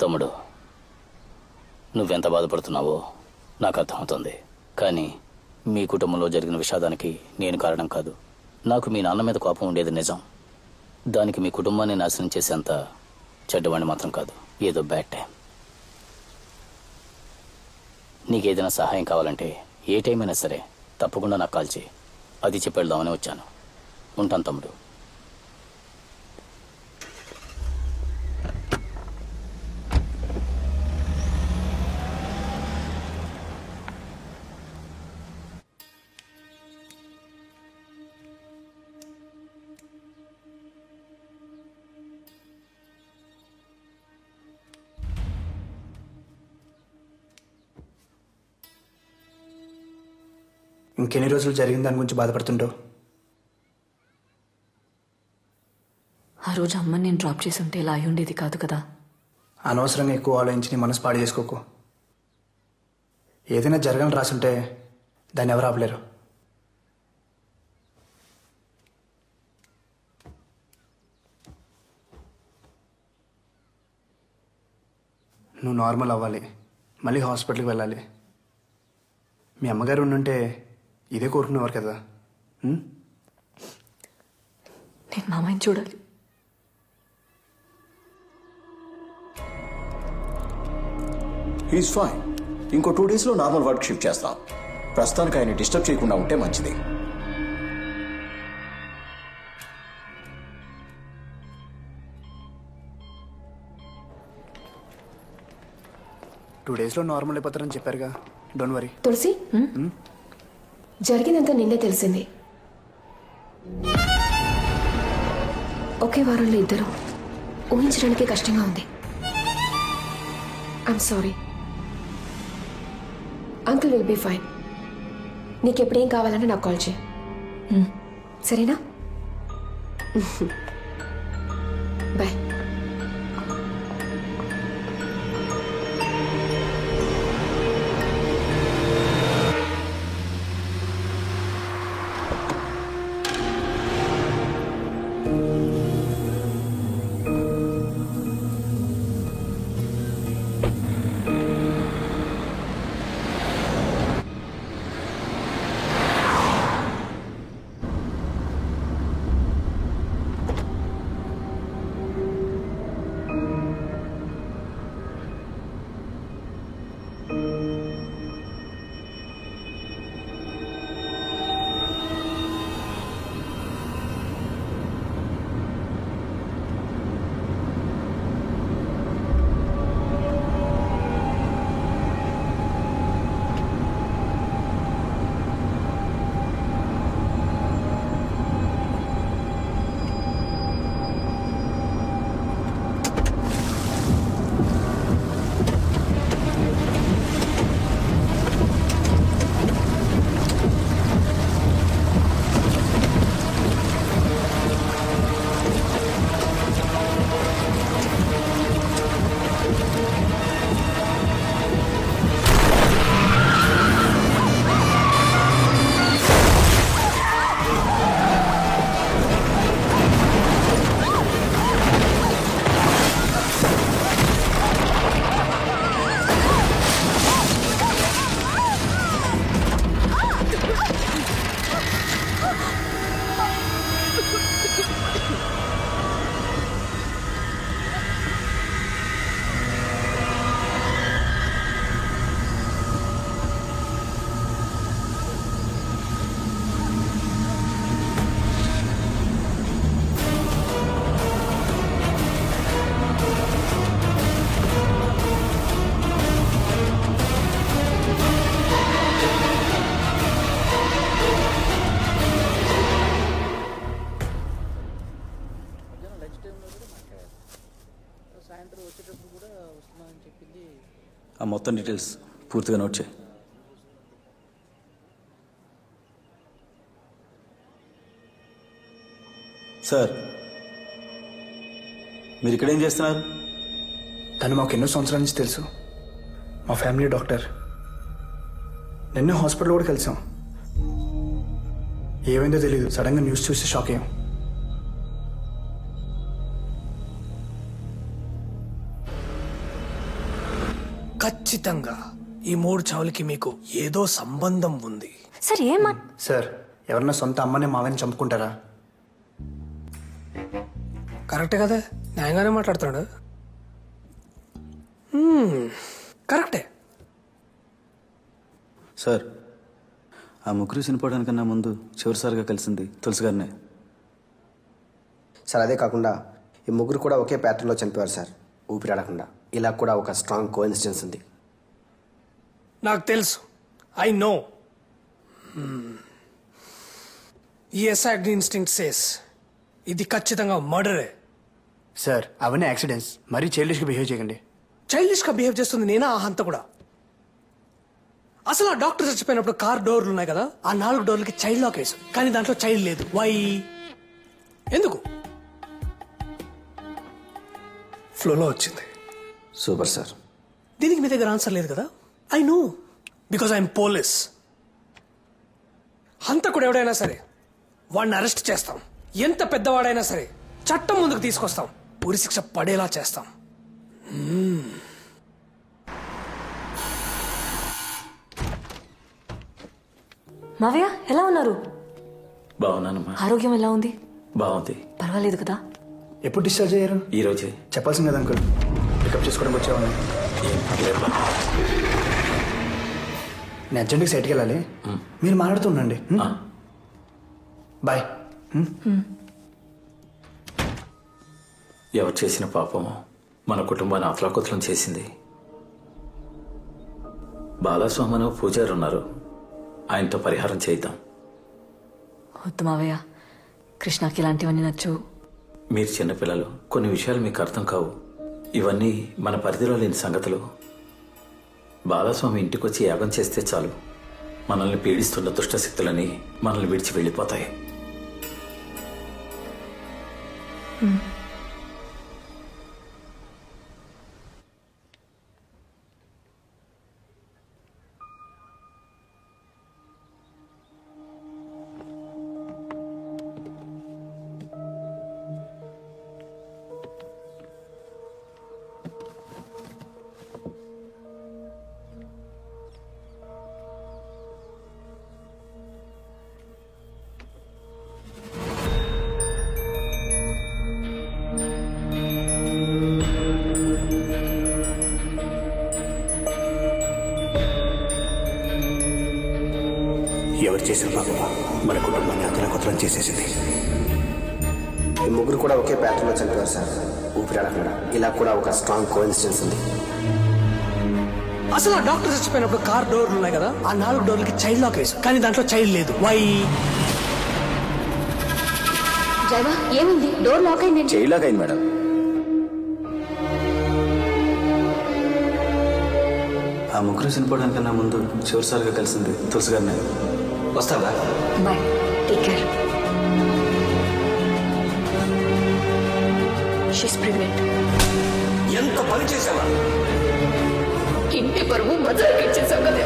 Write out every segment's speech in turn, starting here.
తమ్ముడు, నువ్వెంత బాధపడుతున్నావో నాకు అర్థమవుతుంది. కానీ మీ కుటుంబంలో జరిగిన విషాదానికి నేను కారణం కాదు. నాకు మీ నాన్న మీద కోపం ఉండేది నిజం. దానికి మీ కుటుంబాన్ని నాశనం చేసేంత చెడ్డవాడిని మాత్రం కాదు. ఏదో బ్యాడ్ టైం. నీకేదైనా సహాయం కావాలంటే ఏ టైం అయినా సరే తప్పకుండా నాకు కాల్ చేయి. అది చెప్పి వెళ్దామని వచ్చాను. ఉంటాను తమ్ముడు. ఇంకెన్ని రోజులు జరిగిన దాని గురించి బాధపడుతుంటావు? ఆ రోజు అమ్మని నేను డ్రాప్ చేసి ఉంటే ఇలా అయి ఉండేది కాదు కదా. అనవసరంగా ఎక్కువ ఆలోచించి నీ మనసు పాడు చేసుకోకు. ఏదైనా జరగాలని రాసుంటే దాన్ని ఎవరు ఆపలేరు. నువ్వు నార్మల్ అవ్వాలి, మళ్ళీ హాస్పిటల్కి వెళ్ళాలి. మీ అమ్మగారు ఉండుంటే ఇదే కోరుకునేవారు కదా. నేను మామయ్యని చూడాలి. He's fine. ఇంకో 2 daysలో నార్మల్ వర్క్ షిఫ్ట్ చేస్తాం. ప్రస్తుతానికి ఆయన డిస్టర్బ్ చేయకుండా ఉంటే మంచిది. టూ డేస్లో నార్మల్ అయిపోతారని చెప్పారుగా. Don't worry. తులసి, జరిగిందంతా నిన్నే తెలిసింది. ఒకే వారంలో ఇద్దరు ఊహించడానికి కష్టంగా ఉంది. I'm sorry. Uncle will be fine. నీకెప్పుడేం కావాలంటే నాకు కాల్ చేయి, సరేనా? బాయ్. ఆ మొత్తం డీటెయిల్స్ పూర్తిగా నోట్ చేయి. సార్, మీరు ఇక్కడేం చేస్తున్నారు? తను మాకు ఎన్నో సంవత్సరాల నుంచి తెలుసు. మా ఫ్యామిలీ డాక్టర్. నిన్నే హాస్పిటల్ కూడా కలిసాం. ఏమైందో తెలీదు, సడన్గా న్యూస్ చూసి షాక్ అయ్యాం. ఖచ్చితంగా ఈ 3 చావులకి మీకు ఏదో సంబంధం ఉంది. సార్ సార్ ఎవరన్నా సొంత అమ్మని మావని చంపుకుంటారా? కరెక్టే కదా, న్యాయంగానే మాట్లాడుతున్నాడు. కరెక్టే. సార్ ఆ ముగ్గురు చనిపోవడానికన్నా ముందు చివరిసారిగా కలిసింది తులసి గారినే. సార్ అదే కాకుండా ఈ ముగ్గురు కూడా ఒకే ప్యాటర్న్లో చనిపోయారు సార్, ఊపిరాడకుండా. ఇలా కూడా ఒక స్ట్రాంగ్ కోఇన్సిడెన్స్ ఉంది. నాకు తెలుసు, ఐ నో. ఈ ఎస్ఐడి ఇన్స్టింక్ట్ సేస్ ఇది ఖచ్చితంగా మర్డరే. సార్ అవన్నీ యాక్సిడెంట్స్, మరీ చైల్డిష్గా బిహేవ్ చేయకండి. చైల్డిష్గా బిహేవ్ చేస్తుంది నేనా? ఆ హంత కూడా. అసలు ఆ డాక్టర్ చచ్చిపోయినప్పుడు కార్ డోర్లు ఉన్నాయి కదా, ఆ 4 డోర్లకి చైల్డ్ లాక్ వేసు, కానీ దాంట్లో చైల్డ్ లేదు. వై? ఎందుకు? ఫ్లోలో వచ్చింది. Super sir. దీనికి మీ దగ్గర ఆన్సర్ లేదు కదా? I know, because I'm police. హంతకుడు ఎవడైనా సరే వాడిని అరెస్ట్ చేస్తాం. ఎంత పెద్దవాడైనా సరే చట్టం ముందుకు తీసుకొస్తాం, ఉరి శిక్ష పడేలా చేస్తాం. మావయ్య ఎలా ఉన్నారు? బాగున్నానమ్మా. ఆరోగ్యం ఎలా ఉంది? బాగుంది. పర్వాలేదు కదా? ఎప్పుడు డిశ్చార్జ్ అయ్యారు? ఈ రోజే. చెప్పాల్సింది కదా అంకుల్, పికప్ చేసుకోవడానికి వచ్చేవాళ్ళని. ఏం పర్లేదు బాబు. నేను అర్జెంట్గా సైట్కి వెళ్ళాలి, మీరు మాట్లాడుతూ ఉండండి. బాయ్. ఎవరు చేసిన పాపమో మన కుటుంబాన్ని అతలాకుతలం చేసింది. బాలస్వామను పూజారు ఉన్నారు, ఆయనతో పరిహారం చేద్దాం. వద్దు మావయ్య, కృష్ణకి ఇలాంటివన్నీ నచ్చవు. మీరు చిన్నపిల్లలు, కొన్ని విషయాలు మీకు అర్థం కావు. ఇవన్నీ మన పరిధిలో లేని సంగతులు. బాలస్వామి ఇంటికొచ్చి యాగం చేస్తే చాలు, మనల్ని పీడిస్తున్న దుష్టశక్తులని మనల్ని విడిచి వెళ్ళిపోతాయి. ఎవరు చేసిన పాపమా మన కుటుంబాన్ని అతలాకుతలం చేసేసింది. ఈ ముగ్గురు కూడా ఒకే ప్యాటర్న్లో చనిపోయారు సార్, ఊపిరాడకుండా. ఇలా కూడా ఒక స్ట్రాంగ్ కోఇన్సిడెన్స్ ఉంది. అసలు ఆ డాక్టర్ చచ్చిపోయినప్పుడు కార్ డోర్లు ఉన్నాయి కదా, ఆ 4 డోర్లకి చైల్డ్ లాక్ వేసు, కానీ దాంట్లో చైల్డ్ లేదు. వై? డ్రైవర్ ఏమైంది? డోర్ లాక్ అయింది. చైల్డ్ లాక్ అయింది మేడం. ఆ ముగ్గురు చనిపోవడానికన్నా ముందు చివరిసారిగా కలిసింది తులసి గారినే. వస్తావా? Bye, take care. She's pregnant. ఎంత పని చేసావా? ఇంటి పరువు మజాకి ఇచ్చేసావు కదా.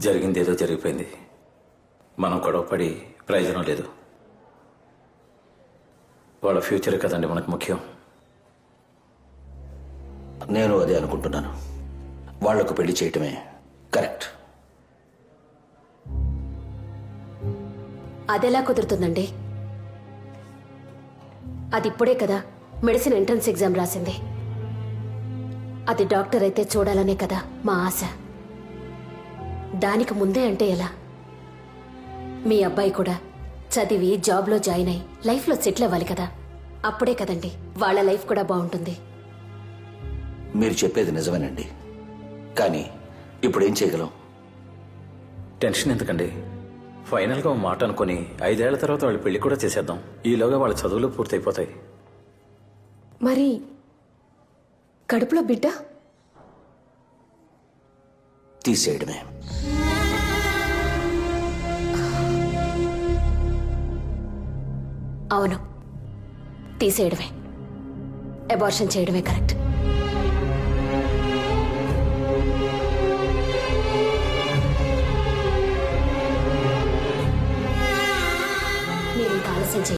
జరిగింది ఏదో జరిగిపోయింది, మనం గొడవపడి ప్రయోజనం లేదు. వాళ్ళ ఫ్యూచర్ కదండి మనకు ముఖ్యం. నేను అదే అనుకుంటున్నాను. వాళ్లకు పెళ్లి చేయటమే కరెక్ట్. అదెలా కుదురుతుందండి? అది ఇప్పుడే కదా మెడిసిన్ ఎంట్రన్స్ ఎగ్జామ్ రాసింది. అది డాక్టర్ అయితే చూడాలనే కదా మా ఆశ. దానికి ముందే అంటే ఎలా? మీ అబ్బాయి కూడా చదివి జాబ్లో జాయిన్ అయి లైఫ్లో సెటిల్ అవ్వాలి కదా, అప్పుడే కదండి వాళ్ళ లైఫ్ కూడా బాగుంటుంది. మీరు చెప్పేది నిజమేనండి, కానీ ఇప్పుడు ఏం చేయగలం? టెన్షన్ ఎందుకండి? ఫైనల్గా ఓ మాట అనుకుని 5 ఏళ్ల తర్వాత వాళ్ళ పెళ్లి కూడా చేసేద్దాం. ఈలోగా వాళ్ళ చదువులు పూర్తయిపోతాయి. మరి కడుపులో బిడ్డ? తీసేయడమే. అవును, తీసేయడమే. అబార్షన్ చేయడమే కరెక్ట్.